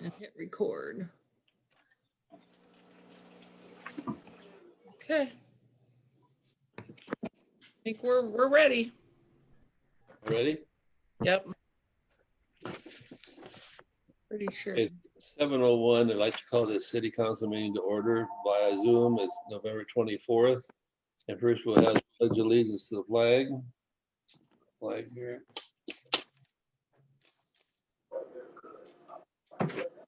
and hit record. Okay. I think we're ready. Ready? Yep. Pretty sure. It's 7:01. I'd like to call this city council meeting to order via Zoom. It's November 24th. And first we'll have pledge allegiance to the flag. Flag here.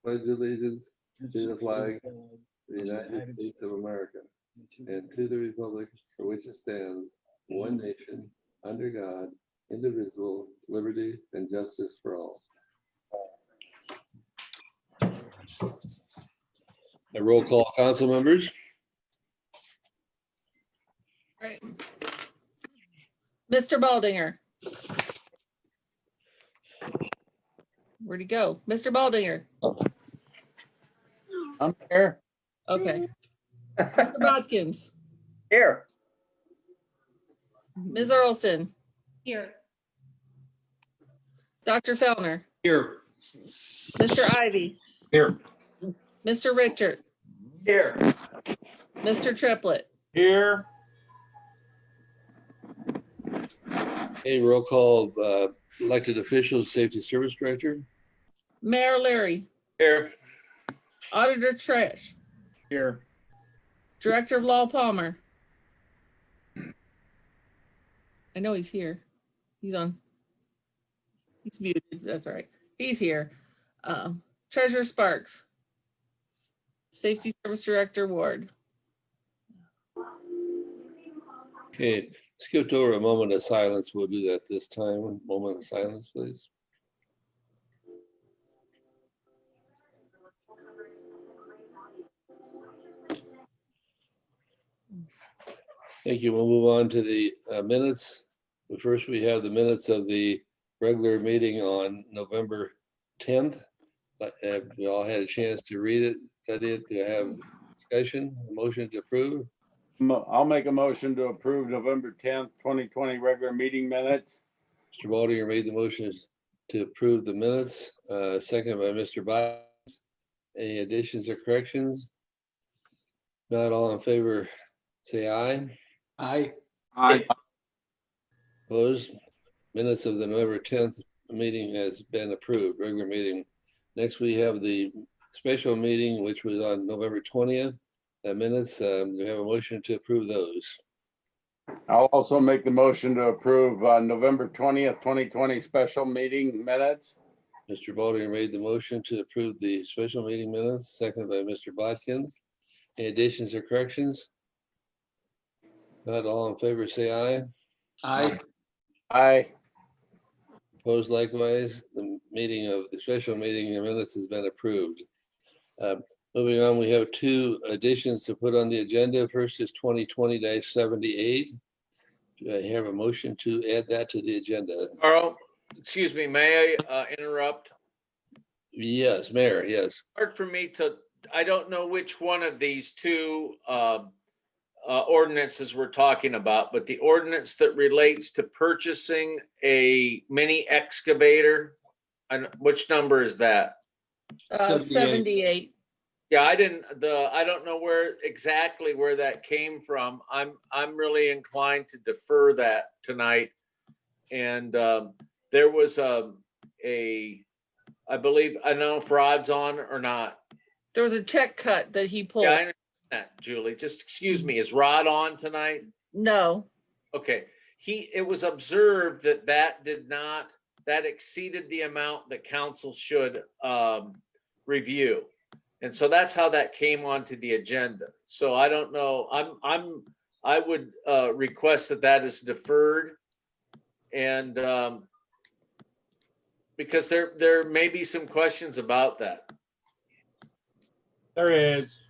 Pledge allegiance to the flag of the United States of America and to the republic for which it stands, one nation, under God, indivisible, liberty and justice for all. A roll call, council members. Right. Mr. Baldinger. Where'd he go? Mr. Baldinger. I'm here. Okay. Mr. Bodkins. Here. Ms. Earlston. Here. Dr. Fellner. Here. Mr. Ivy. Here. Mr. Richard. Here. Mr. Triplett. Here. A roll call, elected officials, safety service director. Mayor Leary. Here. Auditor Trish. Here. Director of Law Palmer. I know he's here. He's on. He's muted. That's all right. He's here. Treasurer Sparks. Safety Service Director Ward. Okay, skipped over a moment of silence. We'll do that this time. Moment of silence, please. Thank you. We'll move on to the minutes. But first, we have the minutes of the regular meeting on November 10th. Have we all had a chance to read it, study it? Do you have discussion, a motion to approve? I'll make a motion to approve November 10th, 2020 regular meeting minutes. Mr. Baldinger made the motion to approve the minutes, seconded by Mr. Biles. Any additions or corrections? Not all in favor, say aye. Aye. Aye. Opposed? Minutes of the November 10th meeting has been approved, regular meeting. Next, we have the special meeting, which was on November 20th. Minutes, we have a motion to approve those. I'll also make the motion to approve November 20th, 2020 special meeting minutes. Mr. Baldinger made the motion to approve the special meeting minutes, seconded by Mr. Bodkins. Any additions or corrections? Not all in favor, say aye. Aye. Aye. Opposed likewise. The meeting of the special meeting minutes has been approved. Moving on, we have two additions to put on the agenda. First is 2020-78. Do I have a motion to add that to the agenda? Carl, excuse me, may I interrupt? Yes, Mayor, yes. Hard for me to, I don't know which one of these two ordinances we're talking about, but the ordinance that relates to purchasing a mini excavator, and which number is that? 78. Yeah, I don't know exactly where that came from. I'm really inclined to defer that tonight. And there was I believe, I don't know if Rod's on or not. There was a check cut that he pulled. Yeah, I understand that, Julie. Just excuse me, is Rod on tonight? No. Okay, it was observed that exceeded the amount that council should review. And so that's how that came onto the agenda. So I don't know, I would request that is deferred. And because there may be some questions about that. There is.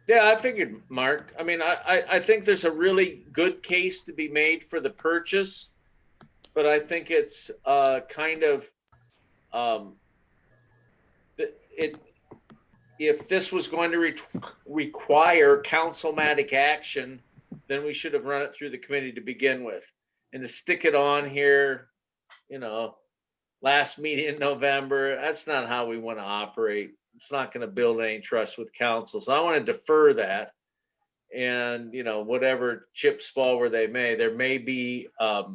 Yeah, I figured, Mark. I mean, I think there's a really good case to be made for the purchase, but I think it's kind of if this was going to require councilmatic action, then we should have run it through the committee to begin with. And to stick it on here, you know, last meeting in November. That's not how we want to operate. It's not going to build any trust with council. So I want to defer that. And, you know, whatever chips fall where they may, there may be a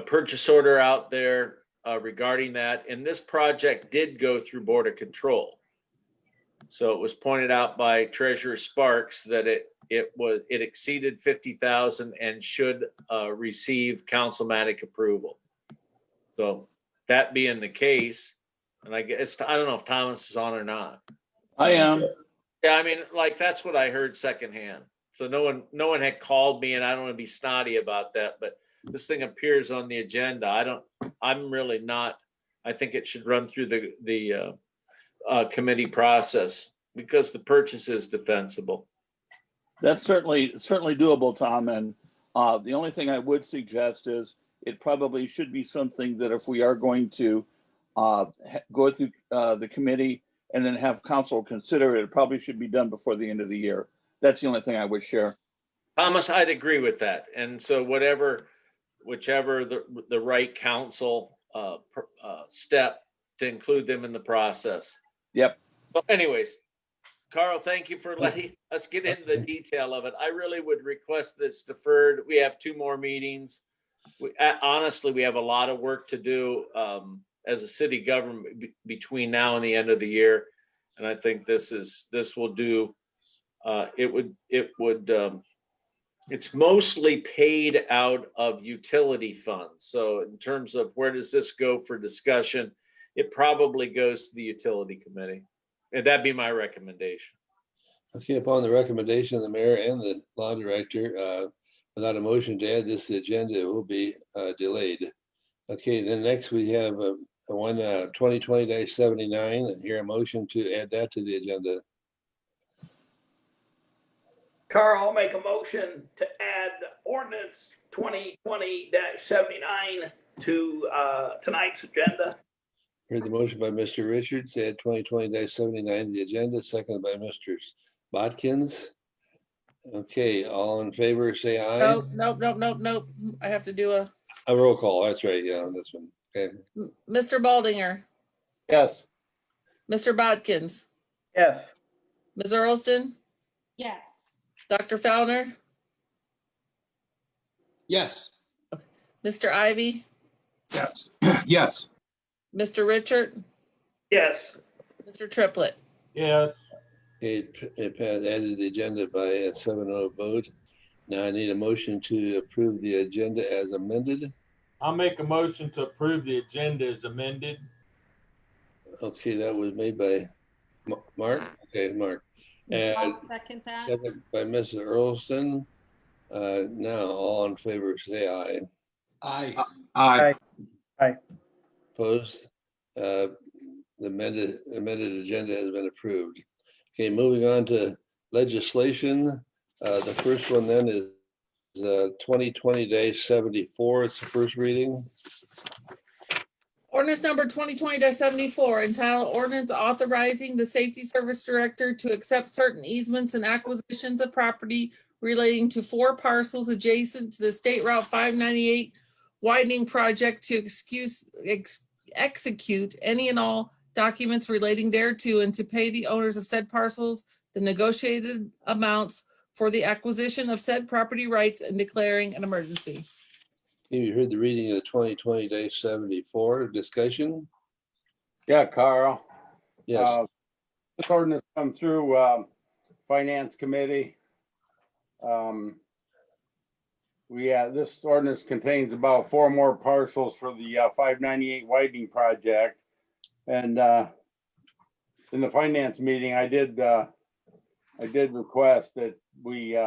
purchase order out there regarding that. And this project did go through Board of Control. So it was pointed out by Treasurer Sparks that it exceeded 50,000 and should receive councilmatic approval. So that being the case, and I guess, I don't know if Thomas is on or not. I am. Yeah, I mean, like, that's what I heard secondhand. So no one had called me, and I don't want to be snotty about that, but this thing appears on the agenda. I'm really not, I think it should run through the committee process because the purchase is defensible. That's certainly doable, Tom. And the only thing I would suggest is it probably should be something that if we are going to go through the committee and then have council consider it, it probably should be done before the end of the year. That's the only thing I would share. Thomas, I'd agree with that. And so whichever the right council step to include them in the process. Yep. But anyways, Carl, thank you for letting us get into the detail of it. I really would request this deferred. We have 2 more meetings. Honestly, we have a lot of work to do as a city government between now and the end of the year. And I think this will do, it's mostly paid out of utility funds. So in terms of where does this go for discussion, it probably goes to the utility committee. And that'd be my recommendation. Okay, upon the recommendation of the mayor and the law director, without a motion to add this to the agenda, it will be delayed. Okay, then next we have 2020-79. Here a motion to add that to the agenda. Carl, I'll make a motion to add ordinance 2020-79 to tonight's agenda. Heard the motion by Mr. Richards, add 2020-79 to the agenda, seconded by Mr. Botkins. Okay, all in favor, say aye. Nope. I have to do a Roll call, that's right, yeah, on this one. Okay, Mr. Baldinger, Yes. Mr. Bodkins, Yes. Ms. Earlston, Yes. Dr. Fowler, Yes. Mr. Ivy, Yes. Yes. Mr. Richard, Yes. Mr. Triplett. Yes. it passed, added to the agenda by a 7-0 vote. Now I need a motion to approve the agenda as amended. I'll make a motion to approve the agenda as amended. Okay, that was made by Mark. Okay, Mark. And I'll second that. seconded by Mrs. Earlston. Now, all in favor, say aye. Aye. Aye. Opposed? The amended agenda has been approved. Okay, moving on to legislation. The first one then is 2020-74. It's the first reading. Ordinance number 2020-74, entitled ordinance authorizing the safety service director to accept certain easements and acquisitions of property relating to 4 parcels adjacent to the State Route 598 widening project to execute any and all documents relating thereto and to pay the owners of said parcels the negotiated amounts for the acquisition of said property rights and declaring an emergency. You heard the reading of the 2020-74 discussion. Yeah, Carl. Yes, This ordinance come through Finance Committee. This ordinance contains about 4 more parcels for the 598 widening project. And in the finance meeting, I did request that we,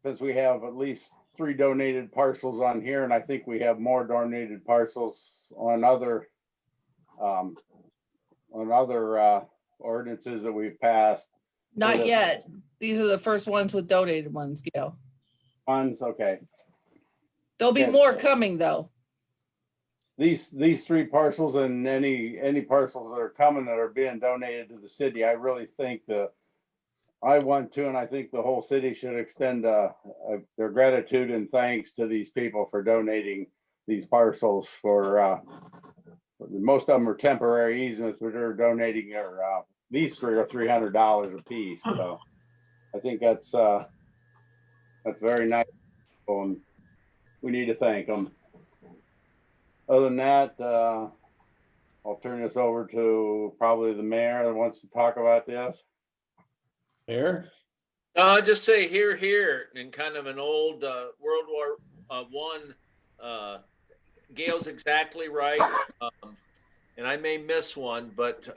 since we have at least 3 donated parcels on here, and I think we have more donated parcels on other ordinances that we've passed. Not yet. These are the first ones with donated ones, Gail. Funds, okay. There'll be Yes. more coming though. These 3 parcels and any parcels that are coming that are being donated to the city, I really think I want to, and I think the whole city should extend their gratitude and thanks to these people for donating these parcels for, most of them are temporary easements, but they're donating their, these three are $300 a piece. So I think that's very nice. And we need to thank them. Other than that, I'll turn this over to probably the mayor that wants to talk about this. Mayor? Just say here, in kind of an old World War I. Gail's exactly right, and I may miss one, but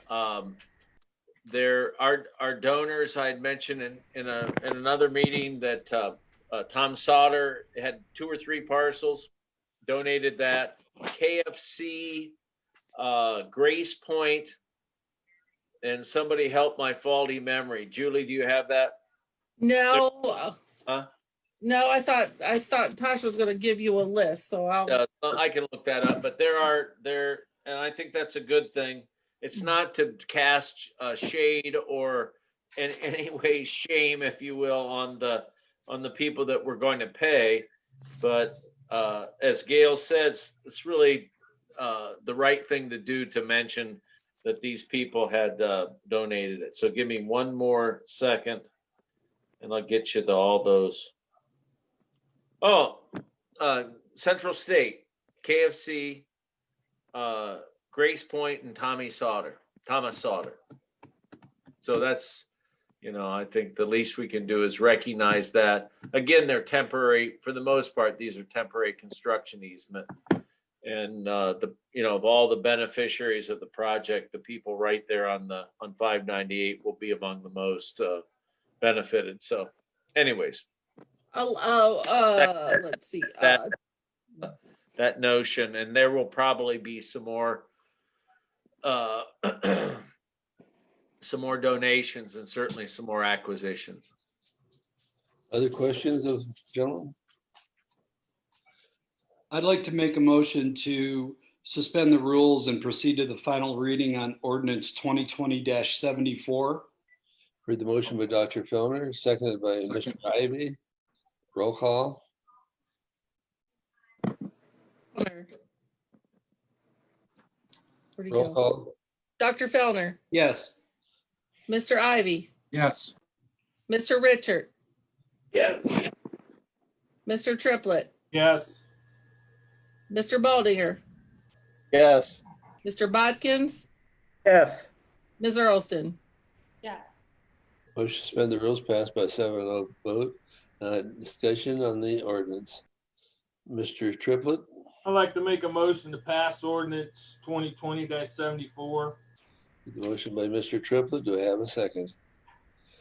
there are donors. I had mentioned in another meeting that Tom Sauter had 2 or 3 parcels, donated that. KFC, Grace Point, and somebody help my faulty memory. Julie, do you have that? No. Huh? No, I thought Tasha was going to give you a list, so I'll. I can look that up, but and I think that's a good thing. It's not to cast shade or in any way shame, if you will, on the people that we're going to pay. But as Gail said, it's really the right thing to do to mention that these people had donated it. So give me one more second and I'll get you to all those. Oh, Central State, KFC, Grace Point, and Thomas Sauter. So that's, I think the least we can do is recognize that. Again, they're temporary, for the most part, these are temporary construction easement. And of all the beneficiaries of the project, the people right there on 598 will be among the most benefited. So anyways. Let's see. That notion, and there will probably be some more some more donations and certainly some more acquisitions. Other questions of gentlemen? I'd like to make a motion to suspend the rules and proceed to the final reading on ordinance 2020-74. Heard the motion by Dr. Fellner, seconded by Mr. Ivy. Roll call. Where'd he Roll go? call. Dr. Fellner, Yes. Mr. Ivy, Yes. Mr. Richard, Yes. Mr. Triplett, Yes. Mr. Baldinger, Yes. Mr. Bodkins, Yes. Ms. Earlston. Yes. Motion to suspend the rules passed by 7-0 vote. Discussion on the ordinance. Mr. Triplett, I'd like to make a motion to pass ordinance 2020-74. the motion by Mr. Triplett. Do I have a second?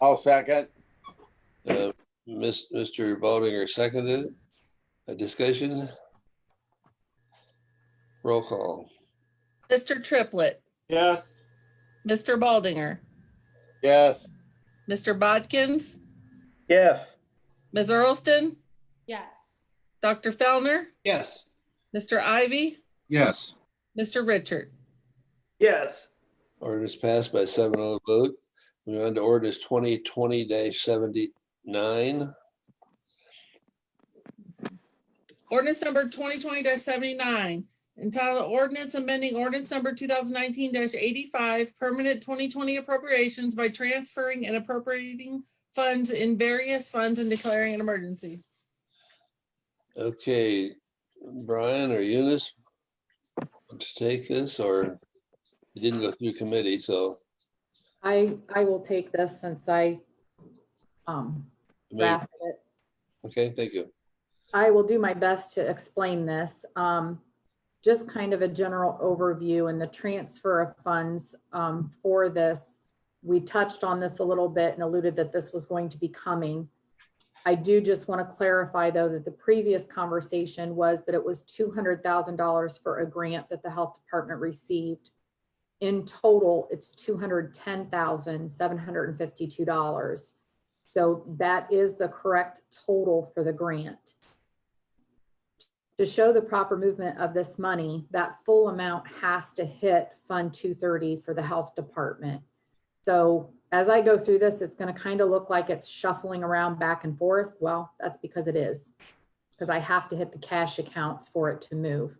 I'll second. Mr. Baldinger seconded it. A discussion? Roll call. Mr. Triplett, Yes. Mr. Baldinger, Yes. Mr. Bodkins, Yes. Ms. Earlston, Yes. Dr. Fellner, Yes. Mr. Ivy, Yes. Mr. Richard. Yes. Ordinance passed by 7-0 vote. Moving on to ordinance 2020-79. Ordinance number 2020-79, entitled Ordinance Amending Ordinance Number 2019-85, Permanent 2020 Appropriations by transferring and appropriating funds in various funds and declaring an emergency. Okay, Brian or Eunice, want to take this, or it didn't go through committee, so. I will take this since I drafted it. Okay, thank you. I will do my best to explain this. Just kind of a general overview and the transfer of funds for this. We touched on this a little bit and alluded that this was going to be coming. I do just want to clarify, though, that the previous conversation was that it was $200,000 for a grant that the health department received. In total, it's $210,752. So that is the correct total for the grant. To show the proper movement of this money, that full amount has to hit Fund 230 for the health department. So as I go through this, it's going to kind of look like it's shuffling around back and forth. Well, that's because it is. because I have to hit the cash accounts for it to move.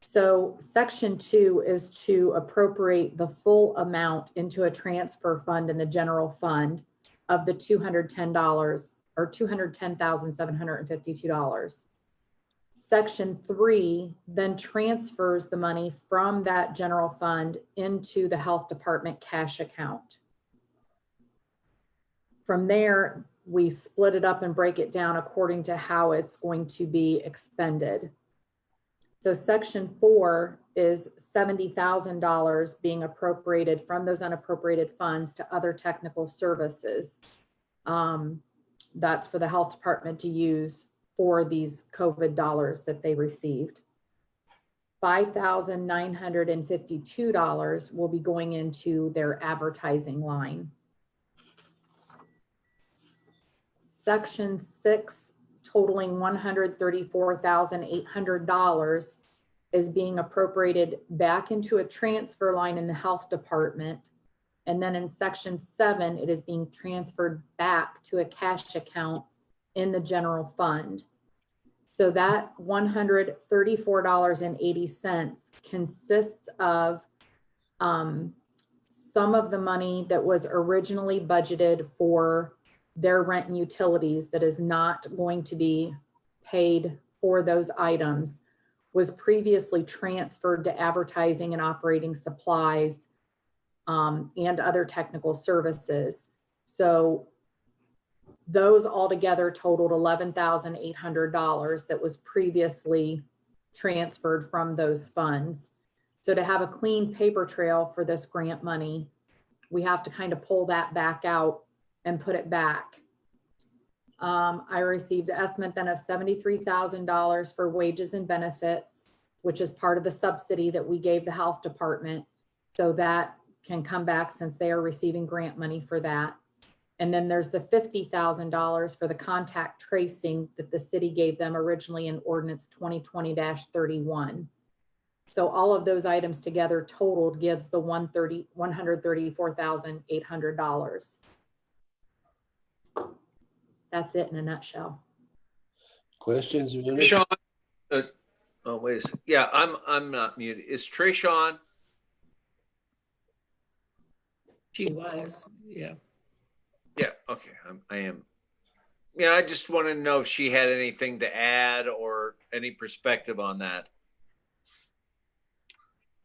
So section 2 is to appropriate the full amount into a transfer fund in the general fund of the $210 or $210,752. Section 3 then transfers the money from that general fund into the health department cash account. From there, we split it up and break it down according to how it's going to be expended. So section 4 is $70,000 being appropriated from those unappropriated funds to other technical services. That's for the health department to use for these COVID dollars that they received. $5,952 will be going into their advertising line. Section 6, totaling $134,800, is being appropriated back into a transfer line in the health department. And then in section 7, it is being transferred back to a cash account in the general fund. So that $134.80 consists of some of the money that was originally budgeted for their rent and utilities that is not going to be paid for those items, was previously transferred to advertising and operating supplies and other technical services. So those altogether totaled $11,800 that was previously transferred from those funds. So to have a clean paper trail for this grant money, we have to kind of pull that back out and put it back. I received an estimate then of $73,000 for wages and benefits, which is part of the subsidy that we gave the health department. So that can come back since they are receiving grant money for that. And then there's the $50,000 for the contact tracing that the city gave them originally in ordinance 2020-31. So all of those items together totaled gives the $134,800. That's it in a nutshell. Questions? Sean, oh, wait a second. Yeah, I'm not muted. Is Trish on? She was, yeah. Yeah, okay, I am. Yeah, I just wanted to know if she had anything to add or any perspective on that.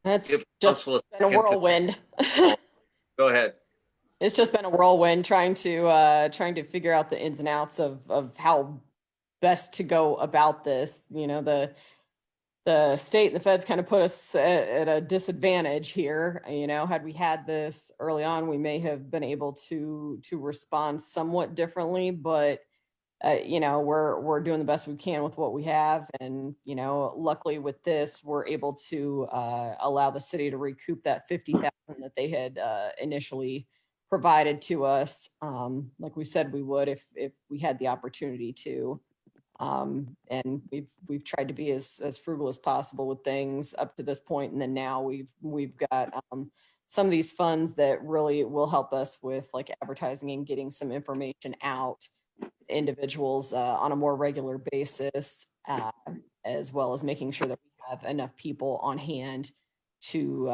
That's If just council is been a whirlwind. Go ahead. It's just been a whirlwind trying to figure out the ins and outs of how best to go about this. You know, the state and the feds kind of put us at a disadvantage here. You know, had we had this early on, we may have been able to respond somewhat differently, but you know, we're doing the best we can with what we have. And, you know, luckily with this, we're able to allow the city to recoup that $50,000 that they had initially provided to us. Like we said, we would if we had the opportunity to. And we've tried to be as frugal as possible with things up to this point. And then now we've got some of these funds that really will help us with like advertising and getting some information out individuals on a more regular basis, as well as making sure that we have enough people on hand to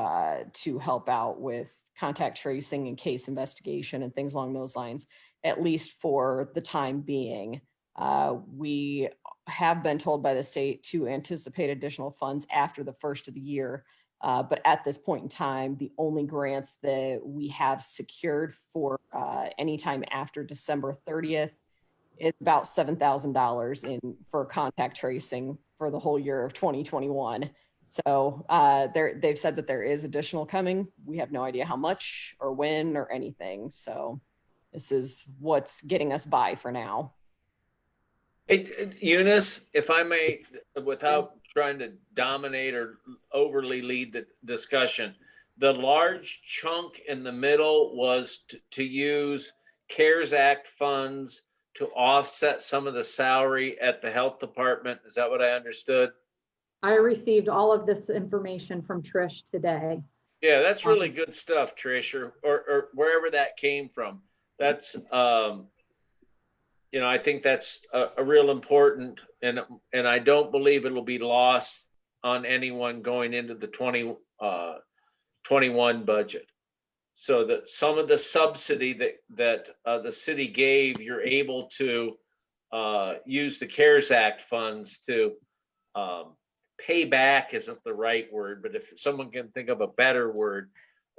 help out with contact tracing and case investigation and things along those lines, at least for the time being. We have been told by the state to anticipate additional funds after the first of the year. But at this point in time, the only grants that we have secured for anytime after December 30th is about $7,000 for contact tracing for the whole year of 2021. So they've said that there is additional coming. We have no idea how much or when or anything. So this is what's getting us by for now. Hey, Eunice, if I may, without trying to dominate or overly lead the discussion, the large chunk in the middle was to use CARES Act funds to offset some of the salary at the health department. Is that what I understood? I received all of this information from Trish today. Yeah, that's really good stuff, Trish, or wherever that came from. That's I think that's a real important, and I don't believe it'll be lost on anyone going into the 21 budget. So that some of the subsidy that the city gave, you're able to use the CARES Act funds to pay back isn't the right word, but if someone can think of a better word,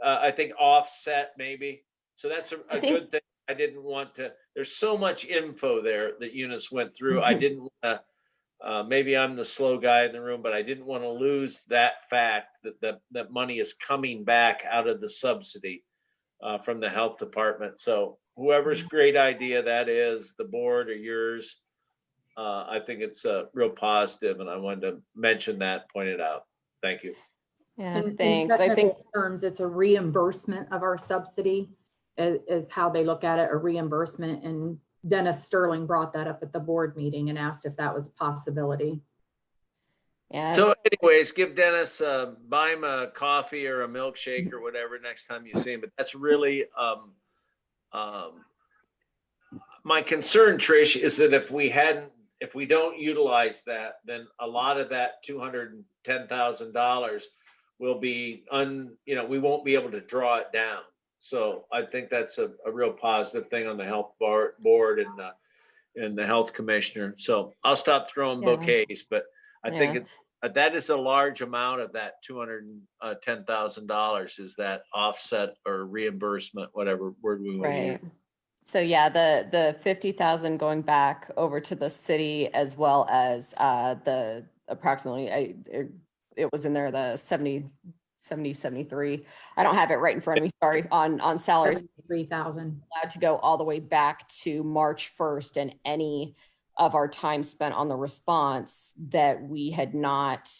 I think offset maybe. So that's a good thing. I didn't want to, there's so much info there that Eunice went through. I didn't want to, maybe I'm the slow guy in the room, but I didn't want to lose that fact that money is coming back out of the subsidy from the health department. So whoever's great idea that is, the board or yours, I think it's real positive, and I wanted to mention that, point it out. Thank you. Yeah, In thanks. I think technical terms, it's a reimbursement of our subsidy is how they look at it, a reimbursement. And Dennis Sterling brought that up at the board meeting and asked if that was a possibility. yeah. So anyways, give Dennis, buy him a coffee or a milkshake or whatever next time you see him. But that's really my concern, Trish, is that if we don't utilize that, then a lot of that $210,000 will be we won't be able to draw it down. So I think that's a real positive thing on the health board and the health commissioner. So I'll stop throwing bouquets, but I think that is a large amount of that $210,000 is that offset or reimbursement, whatever word we want to use. So yeah, the 50,000 going back over to the city, as well as the approximately it was in there, the 73. I don't have it right in front of me. Sorry, on salaries. 3,000 allowed to go all the way back to March 1st, and any of our time spent on the response that we had not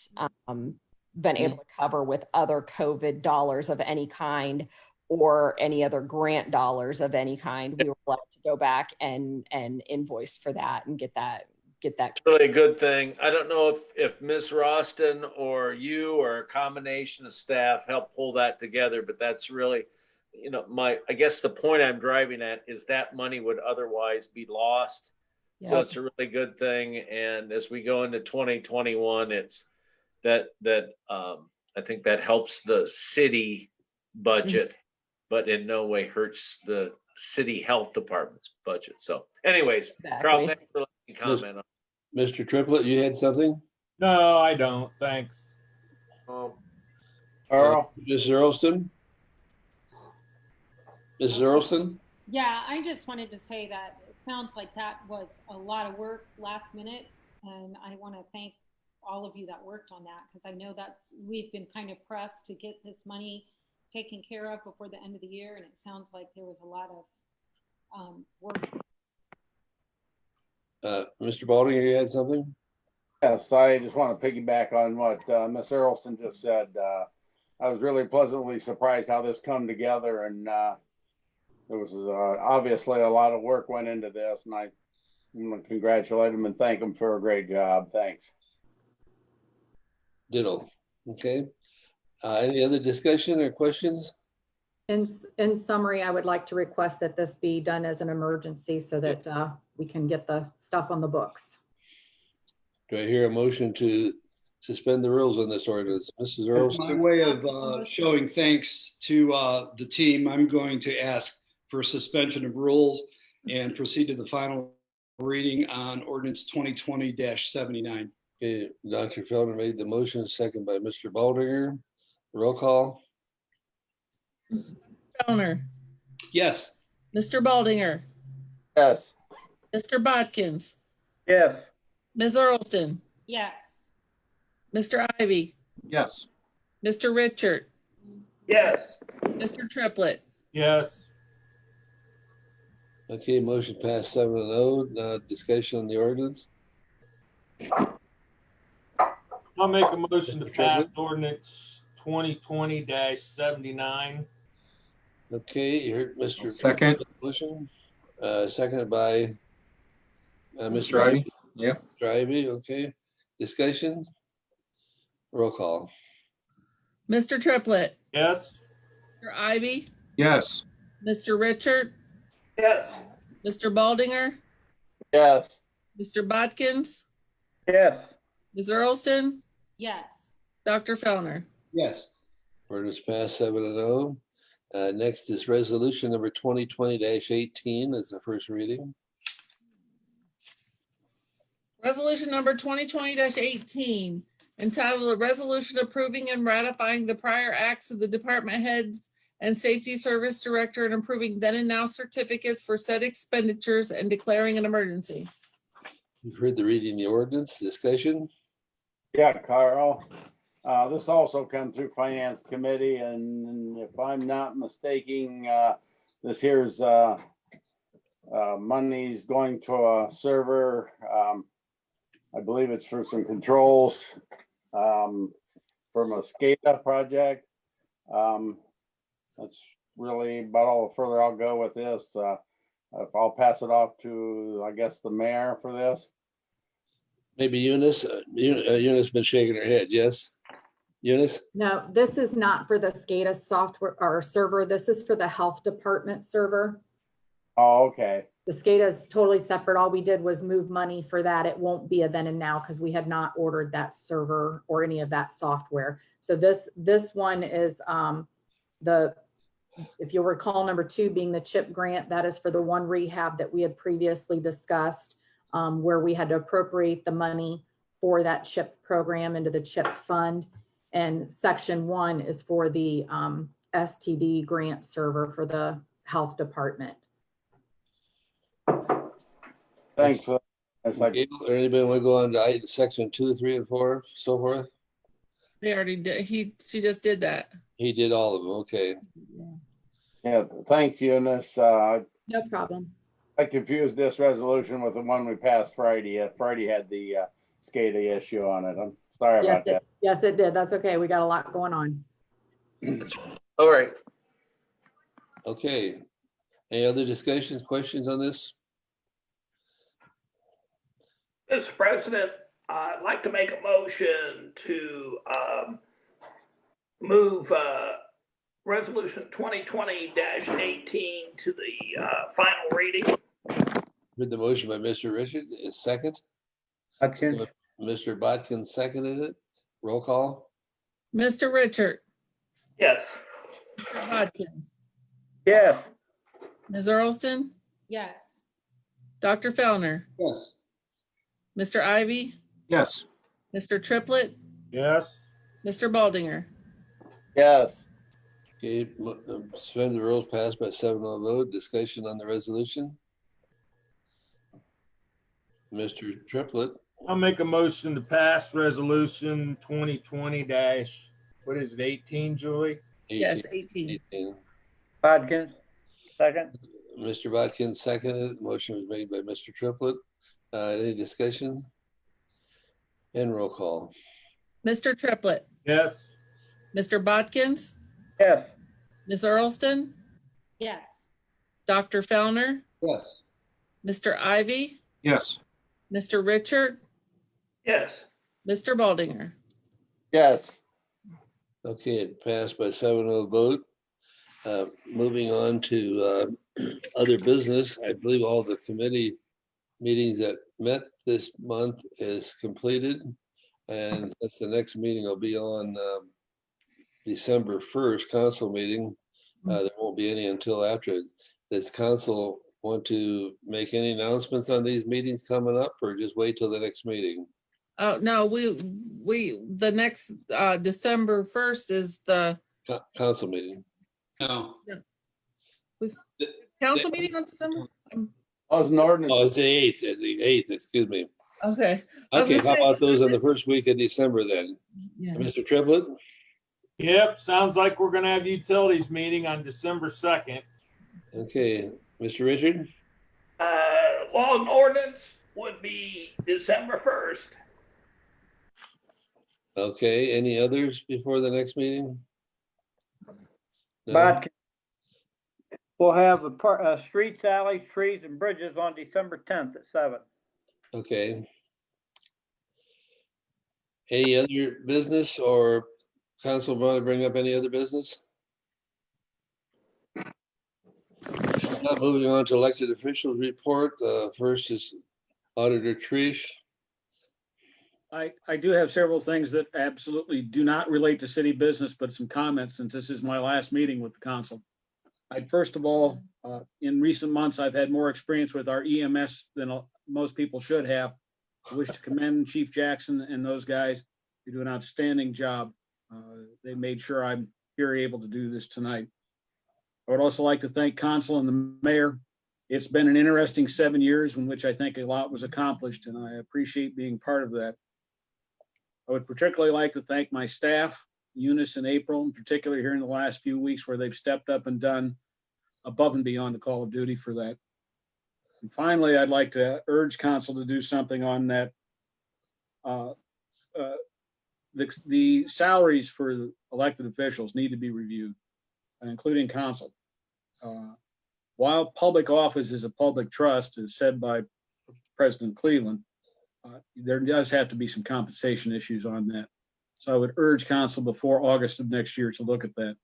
been able to cover with other COVID dollars of any kind or any other grant dollars of any kind, we were allowed to go back and invoice for that and get that. It's really a good thing. I don't know if Ms. Roston or you or a combination of staff help pull that together, but that's really, I guess the point I'm driving at is that money would otherwise be lost. Yep. So it's a really good thing. And as we go into 2021, it's that I think that helps the city budget, but in no way hurts the city health department's budget. So anyways, Carl, thanks for letting me comment on. Mr. Triplett, you had something? No, I don't. Thanks. Carl? Mrs. Earlston? Mrs. Earlston? Yeah, I just wanted to say that it sounds like that was a lot of work last minute. And I want to thank all of you that worked on that, because I know that we've been kind of pressed to get this money taken care of before the end of the year. And it sounds like there was a lot of work. Mr. Baldinger, you had something? Yes, I just want to piggyback on what Ms. Earlston just said. I was really pleasantly surprised how this come together, and there was obviously a lot of work went into this, and I want to congratulate them and thank them for a great job. Thanks. Ditto. Okay. Any other discussion or questions? In summary, I would like to request that this be done as an emergency so that we can get the stuff on the books. Do I hear a motion to suspend the rules on this ordinance? Mrs. As Earlston? my way of showing thanks to the team, I'm going to ask for suspension of rules and proceed to the final reading on ordinance 2020-79. Okay, Dr. Feldner made the motion, second by Mr. Baldinger. Roll call. Feldner, Yes. Mr. Baldinger, Yes. Mr. Bodkins, Yes. Ms. Earlston, Yes. Mr. Ivy, Yes. Mr. Richard, Yes. Mr. Triplett. Yes. Okay, motion passed 7-0. Now discussion on the ordinance. I'll make a motion to pass ordinance 2020-79. Okay, you heard Mr. Second. Motion, seconded by Mr. Ivy. Yeah. Mr. Ivy. Okay, discussion. Roll call. Mr. Triplett, Yes. Mr. Ivy, Yes. Mr. Richard, Yes. Mr. Baldinger, Yes. Mr. Bodkins, Yes. Ms. Earlston, Yes. Dr. Fellner. Yes. Ordinance passed 7-0. Next is resolution number 2020-18. That's the first reading. Resolution number 2020-18, entitled "A Resolution Approving and Ratifying the Prior Acts of the Department Heads and Safety Service Director and approving then and now certificates for said expenditures and declaring an emergency." You've heard the reading of the ordinance. Discussion? Yeah, Carl. This also come through Finance Committee, and if I'm not mistaken, this here's money's going to a server. I believe it's for some controls from a SCADA project. That's really about all the further I'll go with this. If I'll pass it off to, I guess, the mayor for this. Maybe Eunice. Eunice been shaking her head. Yes. Eunice? No, this is not for the SCADA software or server. This is for the health department server. Oh, okay. The SCADA is totally separate. All we did was move money for that. It won't be a then and now because we had not ordered that server or any of that software. So this one is if you'll recall, number 2 being the CHIP grant, that is for the one rehab that we had previously discussed, where we had to appropriate the money for that CHIP program into the CHIP fund. And section 1 is for the STD grant server for the health department. Thanks. It's like, Anybody want to go on to section 2, 3, and 4, so forth? They already did. She just did that. He did all of them. Okay. yeah, thanks, Eunice. No problem. I confused this resolution with the one we passed Friday. Friday had the SCADA issue on it. I'm sorry about that. Yes, it did. That's okay. We got a lot going on. All right. Okay. Any other discussions, questions on this? Mr. President, I'd like to make a motion to move resolution 2020-18 to the final reading. Heard the motion by Mr. Richards. Is second? Bodkins. Mr. Bodkin seconded it. Roll call. Mr. Richard, Yes. Mr. Bodkins, Yes. Ms. Earlston, Yes. Dr. Fellner, Yes. Mr. Ivy, Yes. Mr. Triplett, Yes. Mr. Baldinger. Yes. Okay, suspend the rules passed by 7-0 vote. Discussion on the resolution. Mr. Triplett. I'll make a motion to pass resolution 2020 what is it, 18, Julie? Yes, 18. Bodkins. Second. Mr. Bodkin seconded. Motion was made by Mr. Triplett. Any discussion? And roll call. Mr. Triplett, Yes. Mr. Bodkins, Yes. Ms. Earlston, Yes. Dr. Fellner, Yes. Mr. Ivy, Yes. Mr. Richard, Yes. Mr. Baldinger. Yes. Okay, it passed by 7-0 vote. Moving on to other business, I believe all the committee meetings that met this month is completed. And that's the next meeting will be on December 1st, council meeting. There won't be any until after. Does council want to make any announcements on these meetings coming up or just wait till the next meeting? Oh, no, the next December 1st is the Council meeting. No. council meeting on December? Oh, it's an ordinance. Oh, it's the 8th, the 8th, excuse me. Okay. I was Okay, gonna how say- about those on the first week of December then? Yeah. Mr. Triplett? Yep, sounds like we're gonna have utilities meeting on December 2nd. Okay, Mr. Richard? Law and ordinance would be December 1st. Okay, any others before the next meeting? No? Bodkins. We'll have streets, alleys, trees, and bridges on December 10th at 7. Okay. Any other business or council want to bring up any other business? Not moving on to elected officials report. First is Auditor Trish. I do have several things that absolutely do not relate to city business, but some comments since this is my last meeting with the council. First of all, in recent months, I've had more experience with our EMS than most people should have. I wish to commend Chief Jackson and those guys. They do an outstanding job. They made sure I'm here able to do this tonight. I would also like to thank Council and the mayor. It's been an interesting 7 years in which I think a lot was accomplished, and I appreciate being part of that. I would particularly like to thank my staff, Eunice and April, in particular here in the last few weeks where they've stepped up and done above and beyond the call of duty for that. And finally, I'd like to urge council to do something on that. The salaries for the elected officials need to be reviewed, including council. While public office is a public trust, as said by President Cleveland, there does have to be some compensation issues on that. So I would urge council before August of next year to look at that.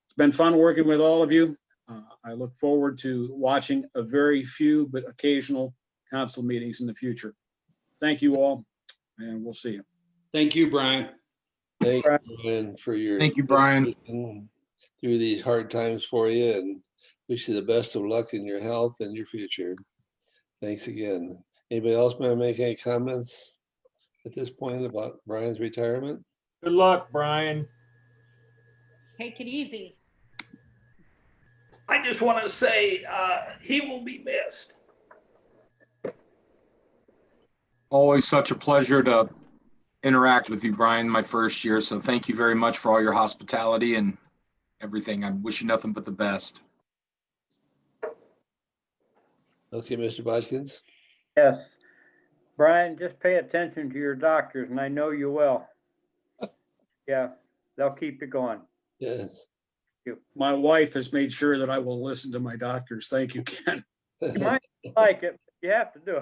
It's been fun working with all of you. I look forward to watching a very few but occasional council meetings in the future. Thank you all, and we'll see you. Thank you, Brian. Thank you, Brian, for your. Thank you, Brian. Through these hard times for you, and wish you the best of luck in your health and your future. Thanks again. Anybody else want to make any comments at this point about Brian's retirement? Good luck, Brian. Take it easy. I just want to say he will be missed. Always such a pleasure to interact with you, Brian, my first year. So thank you very much for all your hospitality and everything. I wish you nothing but the best. Okay, Mr. Bodkins. Yes. Brian, just pay attention to your doctors, and I know you will. Yeah, they'll keep you going. Yes. My wife has made sure that I will listen to my doctors. Thank you, Ken. You might like it, but you have to do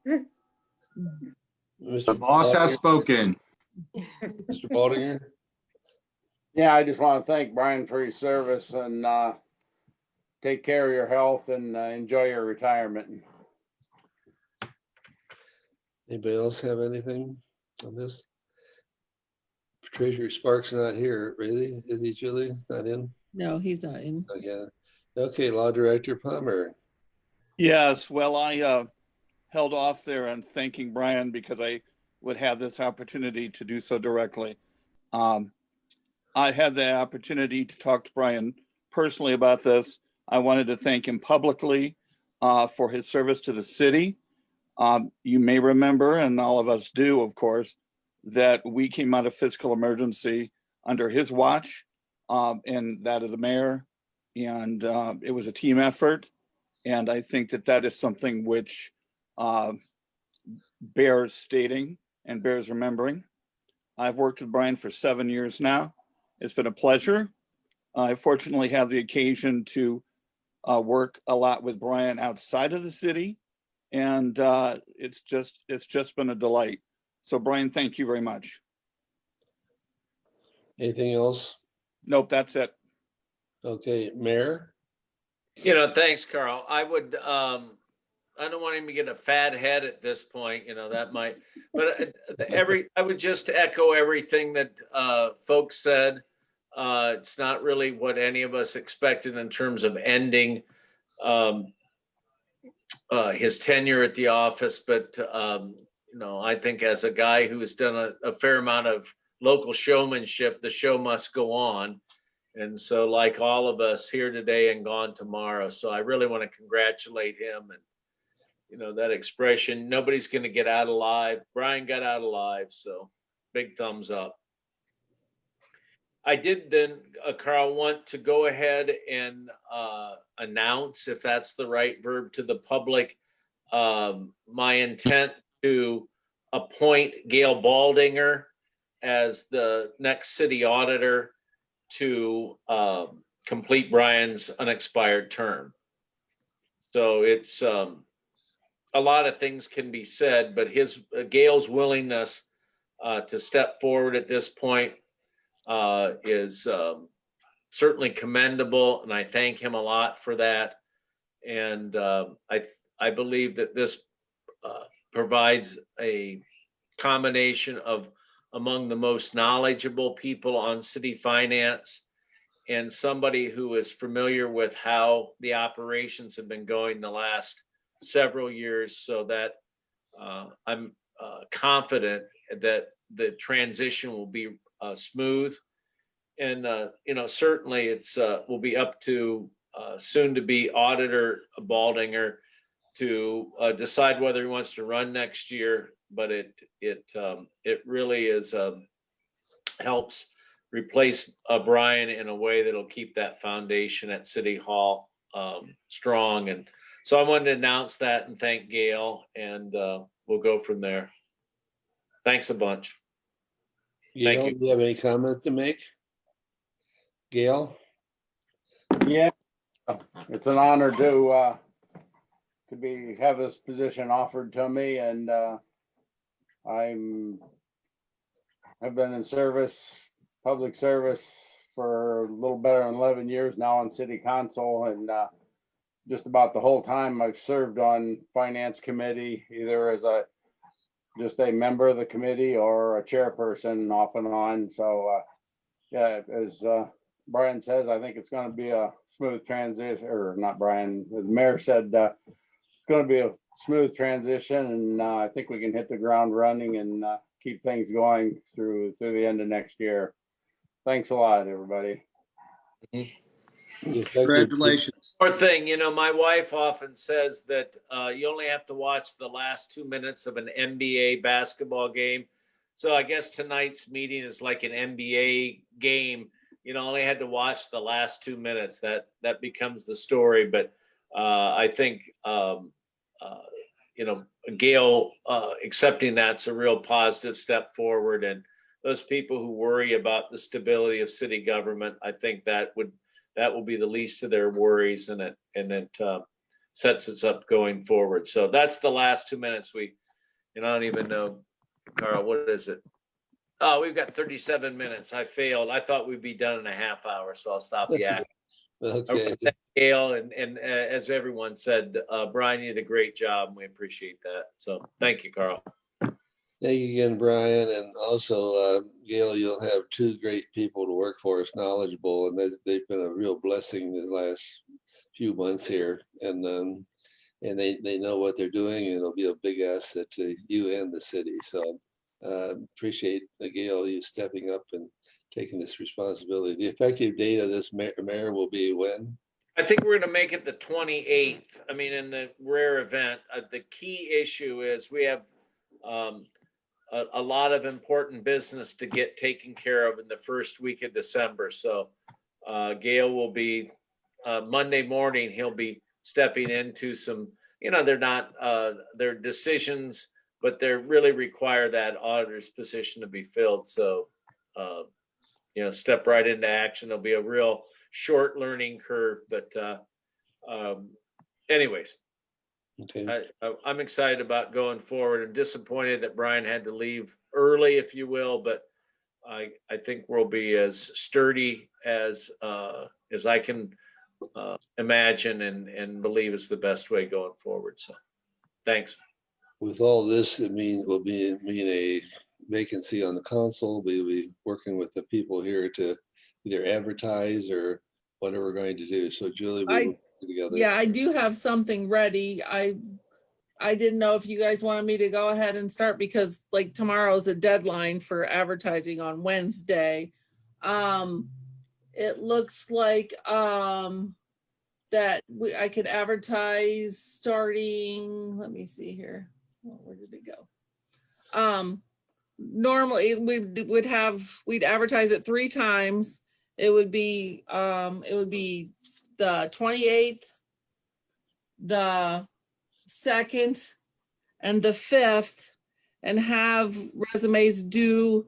it. The boss has spoken. Mr. Baldinger. Yeah, I just want to thank Brian for his service and take care of your health and enjoy your retirement. Anybody else have anything on this? Treasurer Sparks not here, really? Is he, Julie? He's not in? No, he's not in. Okay. Okay, Law Director Palmer. Yes, well, I held off there on thanking Brian because I would have this opportunity to do so directly. I had the opportunity to talk to Brian personally about this. I wanted to thank him publicly for his service to the city. You may remember, and all of us do, of course, that we came out of fiscal emergency under his watch and that of the mayor. And it was a team effort. And I think that that is something which bears stating and bears remembering. I've worked with Brian for 7 years now. It's been a pleasure. I fortunately have the occasion to work a lot with Brian outside of the city. And it's just been a delight. So Brian, thank you very much. Anything else? Nope, that's it. Okay, Mayor. Thanks, Carl. I would, I don't want him to get a fat head at this point, that might, but I would just echo everything that folks said. It's not really what any of us expected in terms of ending his tenure at the office, but I think as a guy who has done a fair amount of local showmanship, the show must go on. And so like all of us, here today and gone tomorrow. So I really want to congratulate him. And, that expression, nobody's going to get out alive. Brian got out alive. So big thumbs up. I did then, Carl, want to go ahead and announce, if that's the right verb, to the public, my intent to appoint Gail Baldinger as the next city auditor to complete Brian's unexpired term. So it's a lot of things can be said, but Gail's willingness to step forward at this point is certainly commendable, and I thank him a lot for that. And I believe that this provides a combination of among the most knowledgeable people on city finance and somebody who is familiar with how the operations have been going the last several years, so that I'm confident that the transition will be smooth. And certainly it's will be up to soon to be auditor Baldinger to decide whether he wants to run next year. But it really is helps replace Brian in a way that'll keep that foundation at City Hall strong. And so I wanted to announce that and thank Gail, and we'll go from there. Thanks a bunch. Gail, you. do you have any comments to make? Gail? Yeah, it's an honor to have this position offered to me, and I've been in public service for a little better than 11 years now on city council, and just about the whole time I've served on finance committee, either as just a member of the committee or a chairperson off and on. So yeah, as Brian says, I think it's going to be a smooth transition, or not Brian, the mayor said it's going to be a smooth transition, and I think we can hit the ground running and keep things going through the end of next year. Thanks a lot, everybody. Congratulations. One thing, my wife often says that you only have to watch the last 2 minutes of an NBA basketball game. So I guess tonight's meeting is like an NBA game. Only had to watch the last 2 minutes. That becomes the story. But I think Gail accepting that's a real positive step forward. And those people who worry about the stability of city government, I think that will be the least of their worries, and it sets us up going forward. So that's the last 2 minutes. I don't even know, Carl, what is it? Oh, we've got 37 minutes. I failed. I thought we'd be done in a half hour, so I'll stop yakking. Okay. Gail, and as everyone said, Brian, you did a great job, and we appreciate that. So thank you, Carl. Thank you again, Brian. And also, Gail, you'll have two great people to work for us, knowledgeable, and they've been a real blessing the last few months here. And they know what they're doing, and it'll be a big asset to you and the city. So appreciate, Gail, you stepping up and taking this responsibility. The effective date of this mayor will be when? I think we're going to make it the 28th. I mean, in the rare event, the key issue is we have a lot of important business to get taken care of in the first week of December. So Gail will be, Monday morning, he'll be stepping into some, they're not, their decisions, but they really require that auditor's position to be filled. So, step right into action. There'll be a real short learning curve, but anyways. Okay. I'm excited about going forward. I'm disappointed that Brian had to leave early, if you will, but I think we'll be as sturdy as I can imagine and believe is the best way going forward. So, thanks. With all this, it means will mean a vacancy on the council. We'll be working with the people here to either advertise or whatever we're going to do. So, Julie, we'll work together. Yeah, I do have something ready. I didn't know if you guys wanted me to go ahead and start, because like tomorrow's a deadline for advertising on Wednesday. It looks like that I could advertise starting, let me see here. Oh, where did it go? Normally we'd advertise it 3 times. It would be the 28th, the 2nd, and the 5th, and have resumes due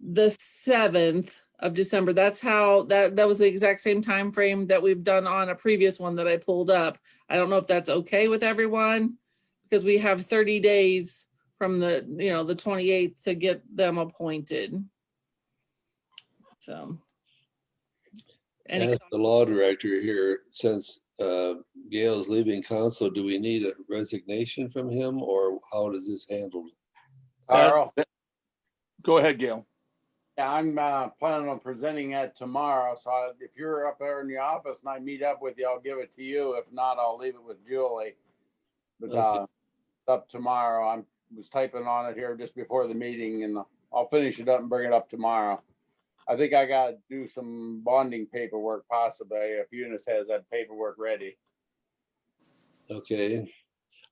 the 7th of December. That's how that was the exact same time frame that we've done on a previous one that I pulled up. I don't know if that's okay with everyone, because we have 30 days from the 28th to get them appointed. So As the law director here, since Gail's leaving council, do we need a resignation from him, or how does this handled? Carl? Go ahead, Gail. Yeah, I'm planning on presenting that tomorrow. So if you're up there in the office and I meet up with you, I'll give it to you. If not, I'll leave it with Julie. But Okay. it's up tomorrow. I was typing on it here just before the meeting, and I'll finish it up and bring it up tomorrow. I think I got to do some bonding paperwork possibly if Eunice has that paperwork ready. Okay.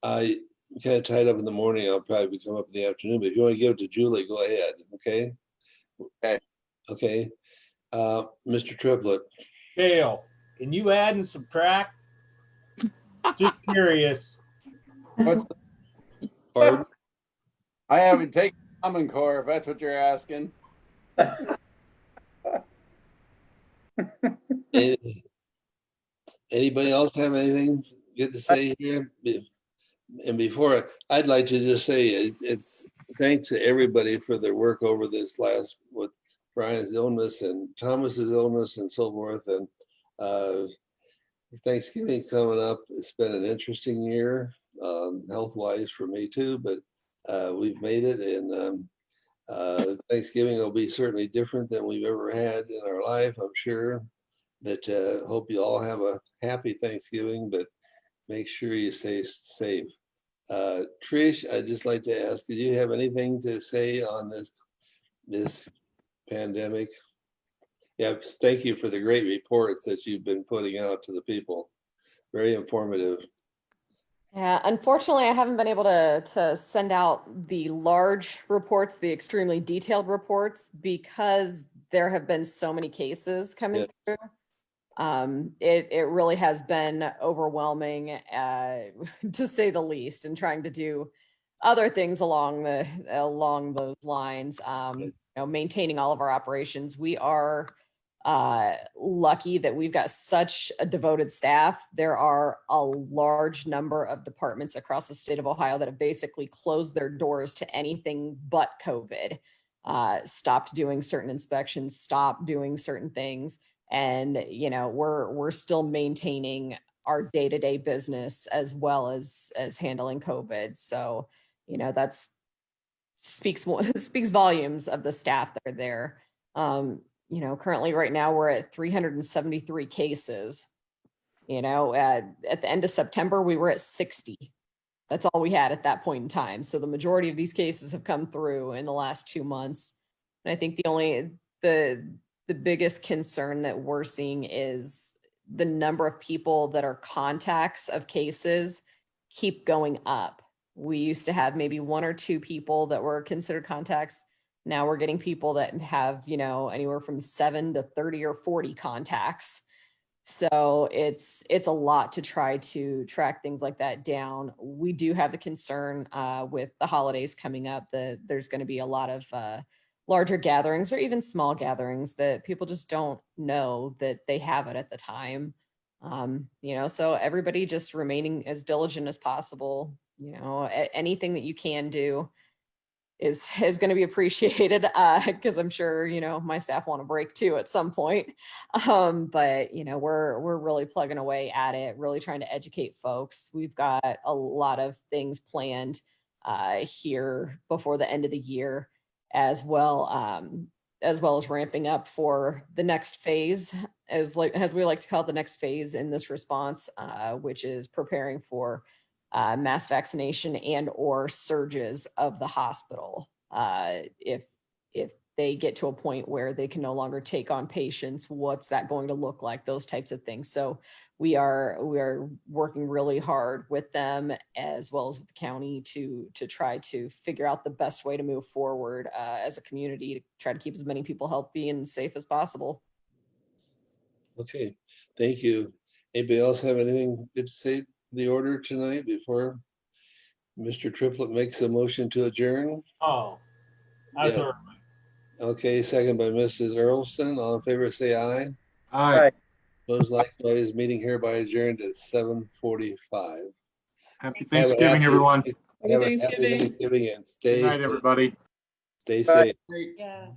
I kind of tied up in the morning. I'll probably come up in the afternoon, but if you want to give it to Julie, go ahead. Okay. Okay. Okay. Mr. Triplett. Gail, can you add and subtract? Just curious. What's Pardon? I haven't taken Common Core, if that's what you're asking. Anybody else have anything good to say here? And before, I'd like to just say it's thanks to everybody for their work over this last with Brian's illness and Thomas's illness and so forth. And Thanksgiving's coming up. It's been an interesting year, health-wise for me too, but we've made it. And Thanksgiving will be certainly different than we've ever had in our life, I'm sure. But hope you all have a happy Thanksgiving, but make sure you stay safe. Trish, I'd just like to ask, did you have anything to say on this pandemic? Yeah, thank you for the great reports that you've been putting out to the people. Very informative. Yeah, unfortunately, I haven't been able to send out the large reports, the extremely detailed reports, because there have been so many cases coming through. It really has been overwhelming, to say the least, and trying to do other things along those lines. You know, maintaining all of our operations. We are lucky that we've got such a devoted staff. There are a large number of departments across the state of Ohio that have basically closed their doors to anything but COVID. Stopped doing certain inspections, stopped doing certain things. And, you know, we're still maintaining our day-to-day business as well as handling COVID. So, you know, that's speaks volumes of the staff that are there. You know, currently right now we're at 373 cases. You know, at the end of September, we were at 60. That's all we had at that point in time. So the majority of these cases have come through in the last 2 months. And I think the biggest concern that we're seeing is the number of people that are contacts of cases keep going up. We used to have maybe 1 or 2 people that were considered contacts. Now we're getting people that have, you know, anywhere from 7 to 30 or 40 contacts. So it's a lot to try to track things like that down. We do have the concern with the holidays coming up that there's going to be a lot of larger gatherings or even small gatherings that people just don't know that they have it at the time. You know, so everybody just remaining as diligent as possible. You know, anything that you can do is going to be appreciated, because I'm sure, you know, my staff want a break too at some point. But, you know, we're really plugging away at it, really trying to educate folks. We've got a lot of things planned here before the end of the year, as well as ramping up for the next phase, as we like to call it, the next phase in this response, which is preparing for mass vaccination and or surges of the hospital. If they get to a point where they can no longer take on patients, what's that going to look like? Those types of things. So we are working really hard with them as well as with the county to try to figure out the best way to move forward as a community to try to keep as many people healthy and safe as possible. Okay, thank you. Anybody else have anything to say? The order tonight before Mr. Triplett makes a motion to adjourn? Oh, Yeah. Okay, second by Mrs. Earlston. All in favor, say aye. Aye. Those likewise, meeting hereby adjourned at 7:45. Happy Thanksgiving, everyone. Have a happy Thanksgiving and Good night, everybody. stay safe. Yes.